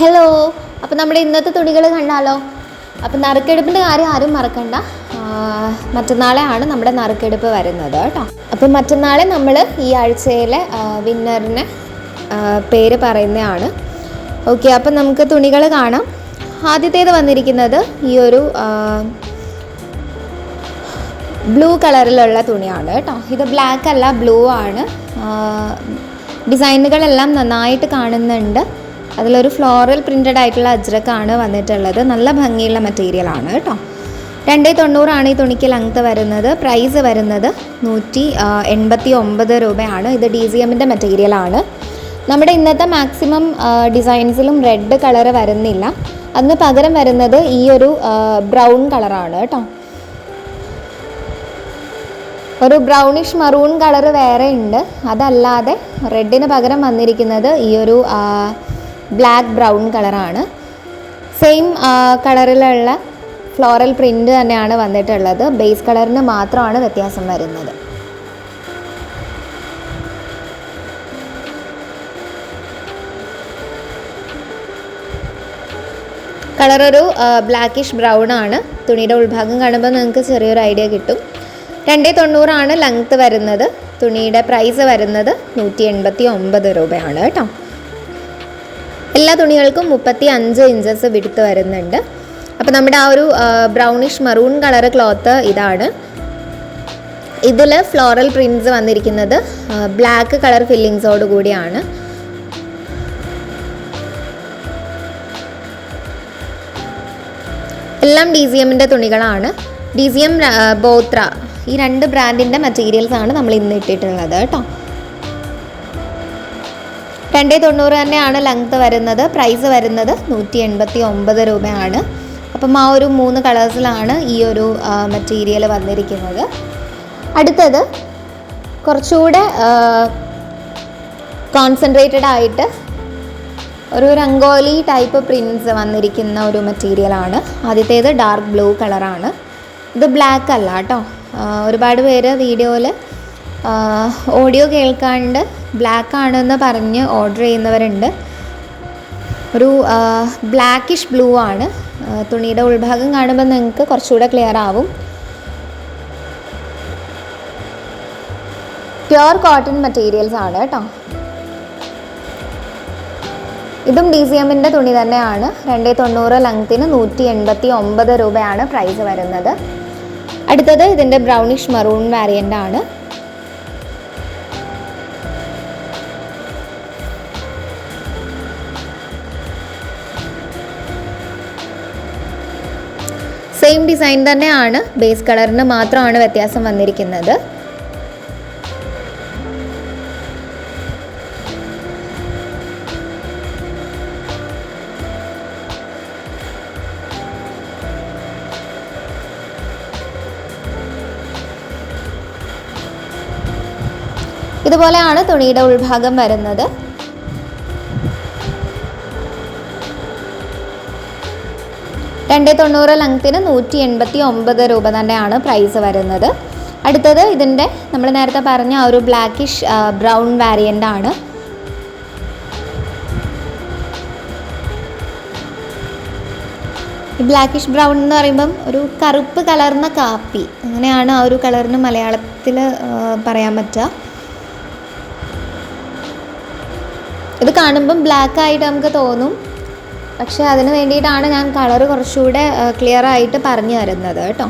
Hello, അപ്പോൾ നമ്മുടെ ഇന്നത്തെ തുണികൾ കണ്ടാലോ? അപ്പോൾ നറുക്കെടുപ്പിൻ്റെ കാര്യം ആരും മറക്കണ്ട. മറ്റന്നാളെയാണ് നമ്മുടെ നറുക്കെടുപ്പ് വരുന്നത് കേട്ടോ. അപ്പോൾ മറ്റന്നാളെ നമ്മൾ ഈ ആഴ്ചയിലെ വിന്നറിന് പേര് പറയുന്നതാണ്. ഓക്കെ, അപ്പം നമുക്ക് തുണികൾ കാണാം. ആദ്യത്തേത് വന്നിരിക്കുന്നത് ഈ ഒരു ബ്ലൂ കളറിലുള്ള തുണിയാണ് കേട്ടോ. ഇത് ബ്ലാക്ക് അല്ല, ബ്ലൂ ആണ്. ഡിസൈനുകളെല്ലാം നന്നായിട്ട് കാണുന്നുണ്ട്. അതിലൊരു ഫ്ലോറൽ പ്രിൻറ്റഡ് ആയിട്ടുള്ള അജ്രക്കാണ് വന്നിട്ടുള്ളത്. നല്ല ഭംഗിയുള്ള മെറ്റീരിയലാണ് കേട്ടോ. 290 ഈ തുണിക്ക് ലെങ്ത്ത് വരുന്നത്. പ്രൈസ് വരുന്നത് 189 രൂപയാണ്. ഇത് DCMൻ്റെ മെറ്റീരിയലാണ്. നമ്മുടെ ഇന്നത്തെ മാക്സിമം ഡിസൈൻസിലും റെഡ് കളറ് വരുന്നില്ല. അതിന് പകരം വരുന്നത് ഈ ഒരു ബ്രൗൺ കളറാണ് കേട്ടോ. ഒരു ബ്രൗണിഷ് മറൂൺ കളറ് വേറെ ഉണ്ട്. അതല്ലാതെ റെഡിന് പകരം വന്നിരിക്കുന്നത് ഈ ഒരു ബ്ലാക്ക് ബ്രൗൺ കളറാണ്. സെയിം കളറിലുള്ള ഫ്ലോറൽ പ്രിൻ്റ് തന്നെയാണ് വന്നിട്ടുള്ളത്. ബേസ് കളറിന് മാത്രമാണ് വ്യത്യാസം വരുന്നത്. കളറൊരു ബ്ലാക്കിഷ് ബ്രൗൺ ആണ്. തുണിയുടെ ഉൾഭാഗം കാണുമ്പോൾ നിങ്ങൾക്ക് ചെറിയൊരു ഐഡിയ കിട്ടും. 290 ലെങ്ത്ത് വരുന്നത്. തുണിയുടെ പ്രൈസ് വരുന്നത് 189 രൂപയാണ് കേട്ടോ. എല്ലാ തുണികൾക്കും 35 ഇഞ്ചസ് വിടുത്ത് വരുന്നുണ്ട്. അപ്പോൾ നമ്മുടെ ആ ഒരു ബ്രൗണിഷ് മറൂൺ കളർ ക്ലോത്ത് ഇതാണ്. ഇതിൽ ഫ്ലോറൽ പ്രിൻറ്റ്സ് വന്നിരിക്കുന്നത് ബ്ലാക്ക് കളർ ഫില്ലിങ്സോട് കൂടിയാണ്. എല്ലാം DCMൻ്റെ തുണികളാണ്. DCM, ബോത്ര, ഈ 2 ബ്രാൻഡിൻ്റെ മെറ്റീരിയൽസാണ് നമ്മൾ ഇന്ന് ഇട്ടിട്ടുള്ളത് കേട്ടോ. 290 തന്നെയാണ് ലെങ്ത്ത് വരുന്നത്. പ്രൈസ് വരുന്നത് 189 രൂപയാണ്. അപ്പം ആ ഒരു 3 കളേഴ്സിലാണ് ഈ ഒരു മെറ്റീരിയൽ വന്നിരിക്കുന്നത്. അടുത്തത് കുറച്ചുകൂടെ കോൺസെൻട്രേറ്റഡ് ആയിട്ട് ഒരു രംഗോലി ടൈപ്പ് പ്രിൻറ്റ്സ് വന്നിരിക്കുന്ന ഒരു മെറ്റീരിയലാണ്. ആദ്യത്തേത് ഡാർക്ക് ബ്ലൂ കളറാണ്. ഇത് ബ്ലാക്ക് അല്ല കേട്ടോ. ഒരുപാട് പേര് വീഡിയോയിൽ ഓഡിയോ കേൾക്കാണ്ട് ബ്ലാക്ക് ആണെന്ന് പറഞ്ഞ് ഓർഡർ ചെയ്യുന്നവരുണ്ട്. ഒരു ബ്ലാക്കിഷ് ബ്ലൂ ആണ്. തുണിയുടെ ഉൾഭാഗം കാണുമ്പോൾ നിങ്ങൾക്ക് കുറച്ചുകൂടെ ക്ലിയർ ആവും. പ്യുവർ കോട്ടൺ മെറ്റീരിയൽസ് ആണ് കേട്ടോ. ഇതും DCMൻ്റെ തുണി തന്നെയാണ്. 290 ലെങ്ത്തിന് 189 രൂപയാണ് പ്രൈസ് വരുന്നത്. അടുത്തത് ഇതിൻ്റെ ബ്രൗണിഷ് മറൂൺ വാരിയൻ്റ് ആണ്. സെയിം ഡിസൈൻ തന്നെയാണ്. ബേസ് കളറിന് മാത്രമാണ് വ്യത്യാസം വന്നിരിക്കുന്നത്. ഇതുപോലെയാണ് തുണിയുടെ ഉൾഭാഗം വരുന്നത്. ലെങ്ത്തിന് 189 രൂപ തന്നെയാണ് പ്രൈസ് വരുന്നത്. അടുത്തത് ഇതിൻ്റെ നമ്മൾ നേരത്തെ പറഞ്ഞ ഒരു ബ്ലാക്കിഷ് ബ്രൗൺ വാരിയൻ്റ് ആണ്. ഈ ബ്ലാക്കിഷ് ബ്രൗൺ എന്ന് പറയുമ്പം ഒരു കറുപ്പ് കലർന്ന കാപ്പി, അങ്ങനെയാണ് ആ ഒരു കളറിന് മലയാളത്തിൽ പറയാൻ പറ്റുക. ഇത് കാണുമ്പം ബ്ലാക്ക് ആയിട്ട് നമുക്ക് തോന്നും. പക്ഷേ അതിന് വേണ്ടിയിട്ടാണ് ഞാൻ കളറ് കുറച്ചുകൂടെ ക്ലിയർ ആയിട്ട് പറഞ്ഞു തരുന്നത് കേട്ടോ.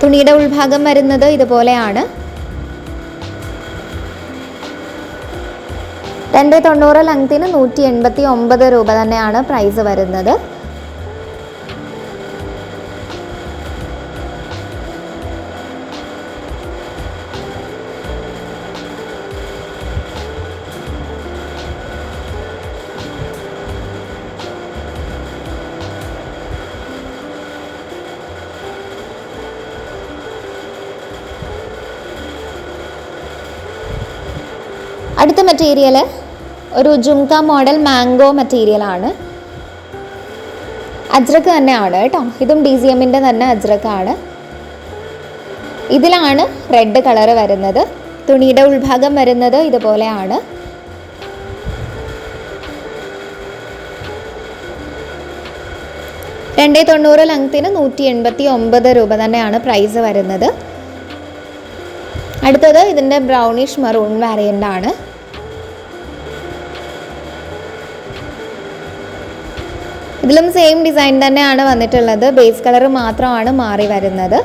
തുണിയുടെ ഉൾഭാഗം വരുന്നത് ഇതുപോലെയാണ്. 290 ലെങ്ത്തിന് 189 രൂപ തന്നെയാണ് പ്രൈസ് വരുന്നത്. അടുത്ത മെറ്റീരിയൽ ഒരു ജുംക മോഡൽ മാംഗോ മെറ്റീരിയലാണ്. അജ്രക്ക് തന്നെയാണ് കേട്ടോ. ഇതും DCMൻ്റെ തന്നെ അജ്രക്കാണ്. ഇതിലാണ് റെഡ് കളർ വരുന്നത്. തുണിയുടെ ഉൾഭാഗം വരുന്നത് ഇതുപോലെയാണ്. $290 ലെങ്ത്തിന് 189 രൂപ തന്നെയാണ് പ്രൈസ് വരുന്നത്. അടുത്തത് ഇതിൻ്റെ ബ്രൗണിഷ് മറൂൺ വാരിയൻ്റ് ആണ്. ഇതിലും സെയിം ഡിസൈൻ തന്നെയാണ് വന്നിട്ടുള്ളത്. ബേസ് കളർ മാത്രമാണ് മാറി വരുന്നത്.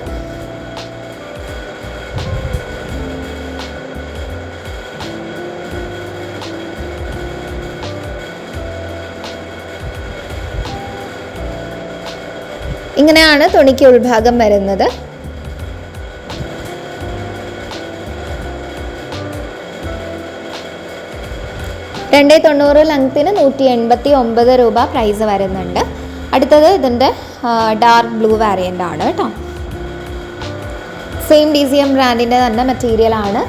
ഇങ്ങനെയാണ് തുണിക്ക് ഉൾഭാഗം വരുന്നത്. $290 ലെങ്ത്തിന് 189 രൂപ പ്രൈസ് വരുന്നുണ്ട്. അടുത്തത് ഇതിൻ്റെ ഡാർക്ക് ബ്ലൂ വാരിയൻ്റ് ആണ് കേട്ടോ. സെയിം DCM ബ്രാൻഡിൻ്റെ തന്നെ മെറ്റീരിയൽ ആണ്.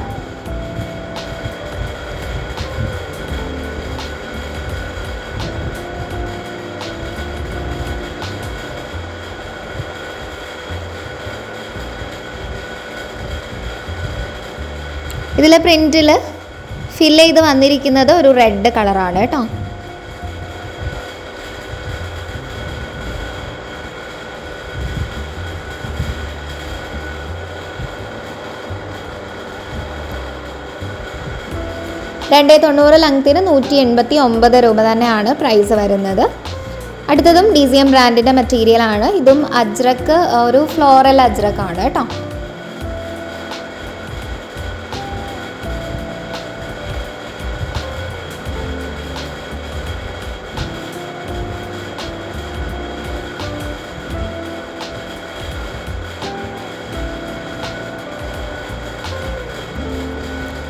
ഇതിലെ പ്രിൻറ്റിൽ ഫിൽ ചെയ്ത് വന്നിരിക്കുന്നത് ഒരു റെഡ് കളറാണ് കേട്ടോ. $290 ലെങ്ത്തിന് 189 രൂപ തന്നെയാണ് പ്രൈസ് വരുന്നത്. അടുത്തതും DCM ബ്രാൻഡിൻ്റെ മെറ്റീരിയൽ ആണ്. ഇതും അജ്രക്ക്, ഒരു ഫ്ലോറൽ അജ്രക്കാണ് കേട്ടോ.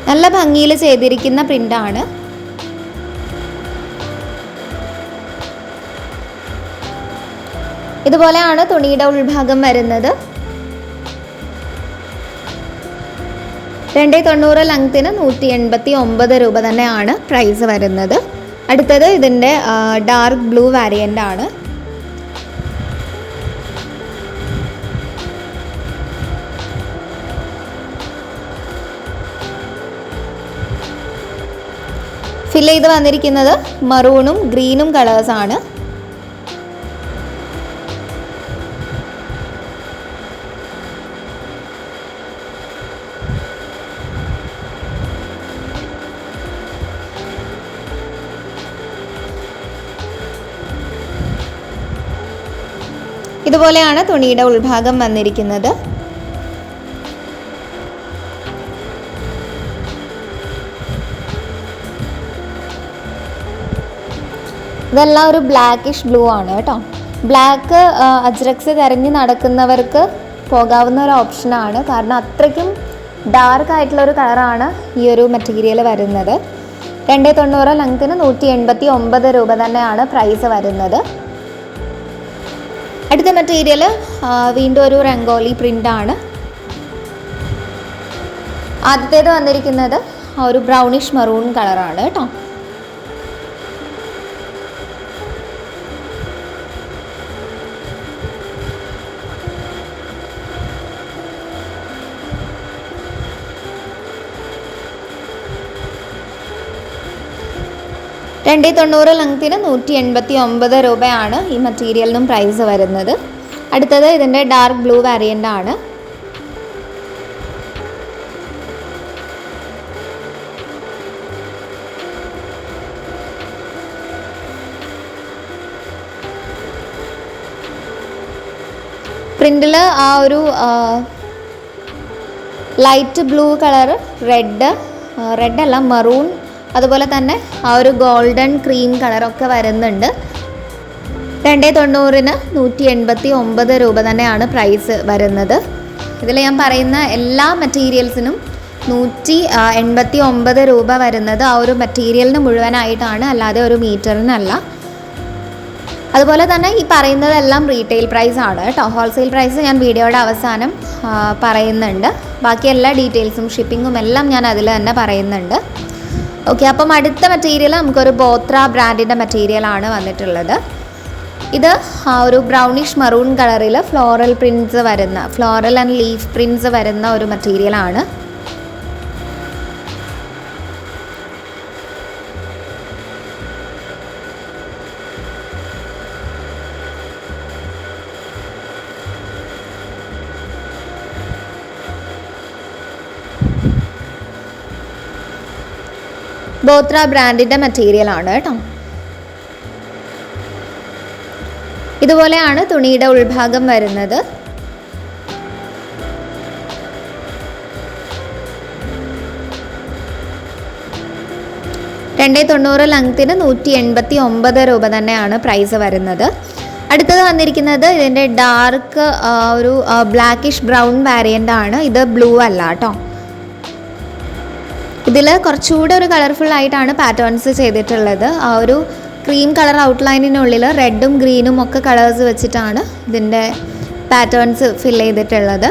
നല്ല ഭംഗിയിൽ ചെയ്തിരിക്കുന്ന പ്രിൻ്റാണ്. ഇതുപോലെയാണ് തുണിയുടെ ഉൾഭാഗം വരുന്നത്. $290 ലെങ്ത്തിന് 189 രൂപ തന്നെയാണ് പ്രൈസ് വരുന്നത്. അടുത്തത് ഇതിൻ്റെ ഡാർക്ക് ബ്ലൂ വാരിയൻ്റ് ആണ്. ഫിൽ ചെയ്ത് വന്നിരിക്കുന്നത് മറൂണും ഗ്രീനും കളേഴ്സാണ്. ഇതുപോലെയാണ് തുണിയുടെ ഉൾഭാഗം വന്നിരിക്കുന്നത്. ഇതെല്ലാം ഒരു ബ്ലാക്കിഷ് ബ്ലൂ ആണ് കേട്ടോ. ബ്ലാക്ക് അജ്രക്സ് തിരഞ്ഞ് നടക്കുന്നവർക്ക് പോകാവുന്ന ഒരു ഓപ്ഷനാണ്. കാരണം അത്രയ്ക്കും ഡാർക്ക് ആയിട്ടുള്ളൊരു കളറാണ് ഈ ഒരു മെറ്റീരിയൽ വരുന്നത്. $290 ലെങ്ത്തിന് 189 രൂപ തന്നെയാണ് പ്രൈസ് വരുന്നത്. അടുത്ത മെറ്റീരിയൽ വീണ്ടും ഒരു രംഗോലി പ്രിൻ്റാണ്. ആദ്യത്തേത് വന്നിരിക്കുന്നത് ഒരു ബ്രൗണിഷ് മറൂൺ കളറാണ് കേട്ടോ. $290 ലെങ്ത്തിന് 189 രൂപയാണ് ഈ മെറ്റീരിയലിനും പ്രൈസ് വരുന്നത്. അടുത്തത് ഇതിൻ്റെ ഡാർക്ക് ബ്ലൂ വാരിയൻ്റ് ആണ്. പ്രിൻ്റിൽ ആ ഒരു ലൈറ്റ് ബ്ലൂ കളർ, റെഡ് അല്ല മറൂൺ, അതുപോലെ തന്നെ ആ ഒരു ഗോൾഡൻ ക്രീം കളറൊക്കെ വരുന്നുണ്ട്. $290 189 രൂപ തന്നെയാണ് പ്രൈസ് വരുന്നത്. ഇതിൽ ഞാൻ പറയുന്ന എല്ലാ മെറ്റീരിയൽസിനും 189 രൂപ വരുന്നത് ആ ഒരു മെറ്റീരിയലിന് മുഴുവനായിട്ടാണ്, അല്ലാതെ ഒരു മീറ്ററിനല്ല. അതുപോലെ തന്നെ ഈ പറയുന്നതെല്ലാം റീറ്റെയിൽ പ്രൈസ് ആണ് കേട്ടോ. ഹോൾസെയിൽ പ്രൈസ് ഞാൻ വീഡിയോയുടെ അവസാനം പറയുന്നുണ്ട്. ബാക്കി എല്ലാ ഡീറ്റെയിൽസും ഷിപ്പിങ്ങും എല്ലാം ഞാൻ അതിൽ തന്നെ പറയുന്നുണ്ട്. ഓക്കെ, അപ്പം അടുത്ത മെറ്റീരിയൽ നമുക്കൊരു ബോത്ര ബ്രാൻഡിൻ്റെ മെറ്റീരിയലാണ് വന്നിട്ടുള്ളത്. ഇത് ഒരു ബ്രൗണിഷ് മറൂൺ കളറിൽ ഫ്ലോറൽ ആൻഡ് ലീഫ് പ്രിൻറ്റ്സ് വരുന്ന ഒരു മെറ്റീരിയലാണ്. ബോത്ര ബ്രാൻഡിൻ്റെ മെറ്റീരിയലാണ് കേട്ടോ. ഇതുപോലെയാണ് തുണിയുടെ ഉൾഭാഗം വരുന്നത്. $290 ലെങ്ത്തിന് 189 രൂപ തന്നെയാണ് പ്രൈസ് വരുന്നത്. അടുത്തത് വന്നിരിക്കുന്നത് ഇതിൻ്റെ ഡാർക്ക് ഒരു ബ്ലാക്കിഷ് ബ്രൗൺ വാരിയൻ്റ് ആണ്. ഇത് ബ്ലൂ അല്ല കേട്ടോ. ഇതിൽ കുറച്ചുകൂടെ ഒരു കളർഫുൾ ആയിട്ടാണ് പാറ്റേൺസ് ചെയ്തിട്ടുള്ളത്. ആ ഒരു ക്രീം കളർ ഔട്ട്ലൈനിനുള്ളിൽ റെഡും ഗ്രീനും ഒക്കെ കളേഴ്സ് വെച്ചിട്ടാണ് ഇതിൻ്റെ പാറ്റേൺസ് ഫിൽ ചെയ്തിട്ടുള്ളത്.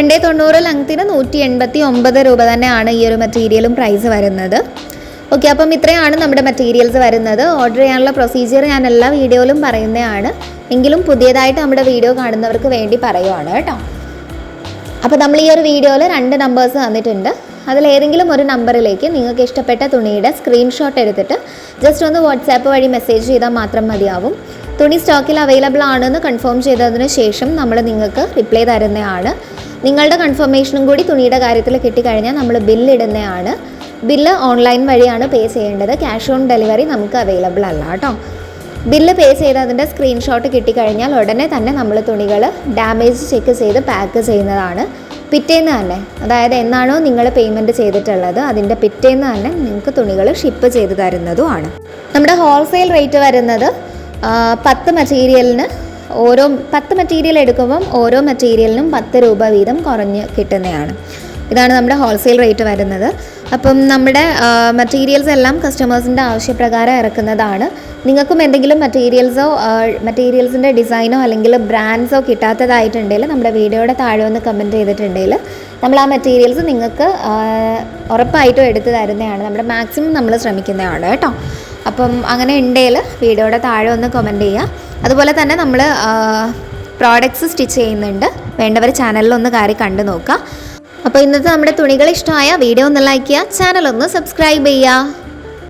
$290 ലെങ്ത്തിന് 189 രൂപ തന്നെയാണ് ഈ ഒരു മെറ്റീരിയലും പ്രൈസ് വരുന്നത്. ഓക്കെ, അപ്പം ഇത്രയാണ് നമ്മുടെ മെറ്റീരിയൽസ് വരുന്നത്. ഓർഡർ ചെയ്യാനുള്ള പ്രൊസീജിയർ ഞാൻ എല്ലാ വീഡിയോയിലും പറയുന്നതാണ്, എങ്കിലും പുതിയതായിട്ട് നമ്മുടെ വീഡിയോ കാണുന്നവർക്ക് വേണ്ടി പറയുവാണ് കേട്ടോ. അപ്പോൾ നമ്മൾ ഈ ഒരു വീഡിയോയിൽ 2 നമ്പേഴ്സ് തന്നിട്ടുണ്ട്. അതിലേതെങ്കിലും ഒരു നമ്പറിലേക്ക് നിങ്ങൾക്ക് ഇഷ്ടപ്പെട്ട തുണിയുടെ സ്ക്രീൻഷോട്ട് എടുത്തിട്ട് ജസ്റ്റ് ഒന്ന് വാട്സാപ്പ് വഴി മെസ്സേജ് ചെയ്താൽ മാത്രം മതിയാവും. തുണി സ്റ്റോക്കിൽ അവൈലബിൾ ആണെന്ന് കൺഫേം ചെയ്തതിന് ശേഷം നമ്മൾ നിങ്ങൾക്ക് റിപ്ലൈ തരുന്നതാണ്. നിങ്ങളുടെ കൺഫർമേഷനും കൂടി തുണിയുടെ കാര്യത്തിൽ കിട്ടിക്കഴിഞ്ഞാൽ നമ്മൾ ബില്ലിടുന്നതാണ്. ബില്ല് ഓൺലൈൻ വഴിയാണ് പേ ചെയ്യേണ്ടത്. ക്യാഷ് ഓൺ ഡെലിവറി നമുക്ക് അവൈലബിൾ അല്ല കേട്ടോ. ബില്ല് പേ ചെയ്തതിൻ്റെ സ്ക്രീൻഷോട്ട് കിട്ടിക്കഴിഞ്ഞാൽ ഉടനെ തന്നെ നമ്മൾ തുണികൾ ഡാമേജ് ചെക്ക് ചെയ്ത് പാക്ക് ചെയ്യുന്നതാണ്. പിറ്റേന്ന് തന്നെ, അതായത് എന്നാണോ നിങ്ങൾ പേയ്മെൻറ്റ് ചെയ്തിട്ടുള്ളത് അതിൻ്റെ പിറ്റേന്ന് തന്നെ നിങ്ങൾക്ക് തുണികൾ ഷിപ്പ് ചെയ്ത് തരുന്നതുമാണ്. നമ്മുടെ ഹോൾസെയിൽ റേറ്റ് വരുന്നത് 10 മെറ്റീരിയലിന് 10 മെറ്റീരിയൽ എടുക്കുമ്പം ഓരോ മെറ്റീരിയലിനും 10 രൂപ വീതം കുറഞ്ഞ് കിട്ടുന്നതാണ്. ഇതാണ് നമ്മുടെ ഹോൾസെയിൽ റേറ്റ് വരുന്നത്. അപ്പം നമ്മുടെ മെറ്റീരിയൽസ് എല്ലാം കസ്റ്റമേഴ്സിൻ്റെ ആവശ്യപ്രകാരം ഇറക്കുന്നതാണ്. നിങ്ങൾക്കും എന്തെങ്കിലും മെറ്റീരിയൽസിൻ്റെ ഡിസൈനോ അല്ലെങ്കിൽ ബ്രാൻഡ്സോ കിട്ടാത്തതായിട്ടുണ്ടെങ്കിൽ നമ്മുടെ വീഡിയോയുടെ താഴെ ഒന്ന് കമൻറ്റ് ചെയ്തിട്ടുണ്ടെങ്കിൽ നമ്മൾ ആ മെറ്റീരിയൽസ് നിങ്ങൾക്ക് ഉറപ്പായിട്ടും എടുത്ത് തരുന്നതാണ്. നമ്മുടെ മാക്സിമം നമ്മൾ ശ്രമിക്കുന്നതാണ് കേട്ടോ. അപ്പം അങ്ങനെ ഉണ്ടെങ്കിൽ വീഡിയോയുടെ താഴെ ഒന്ന് കമൻറ്റ് ചെയ്യുക. അതുപോലെ തന്നെ നമ്മൾ പ്രോഡക്റ്റ്സ് സ്റ്റിച്ച് ചെയ്യുന്നുണ്ട്. വേണ്ടവർ ചാനലിലൊന്ന് കയറി കണ്ടു നോക്കുക. അപ്പോൾ ഇന്നത്തെ നമ്മുടെ തുണികൾ ഇഷ്ടമായ വീഡിയോ ഒന്ന് ലൈക്ക് ചെയ്യുക, ചാനൽ ഒന്ന് സബ്സ്ക്രൈബ് ചെയ്യുക.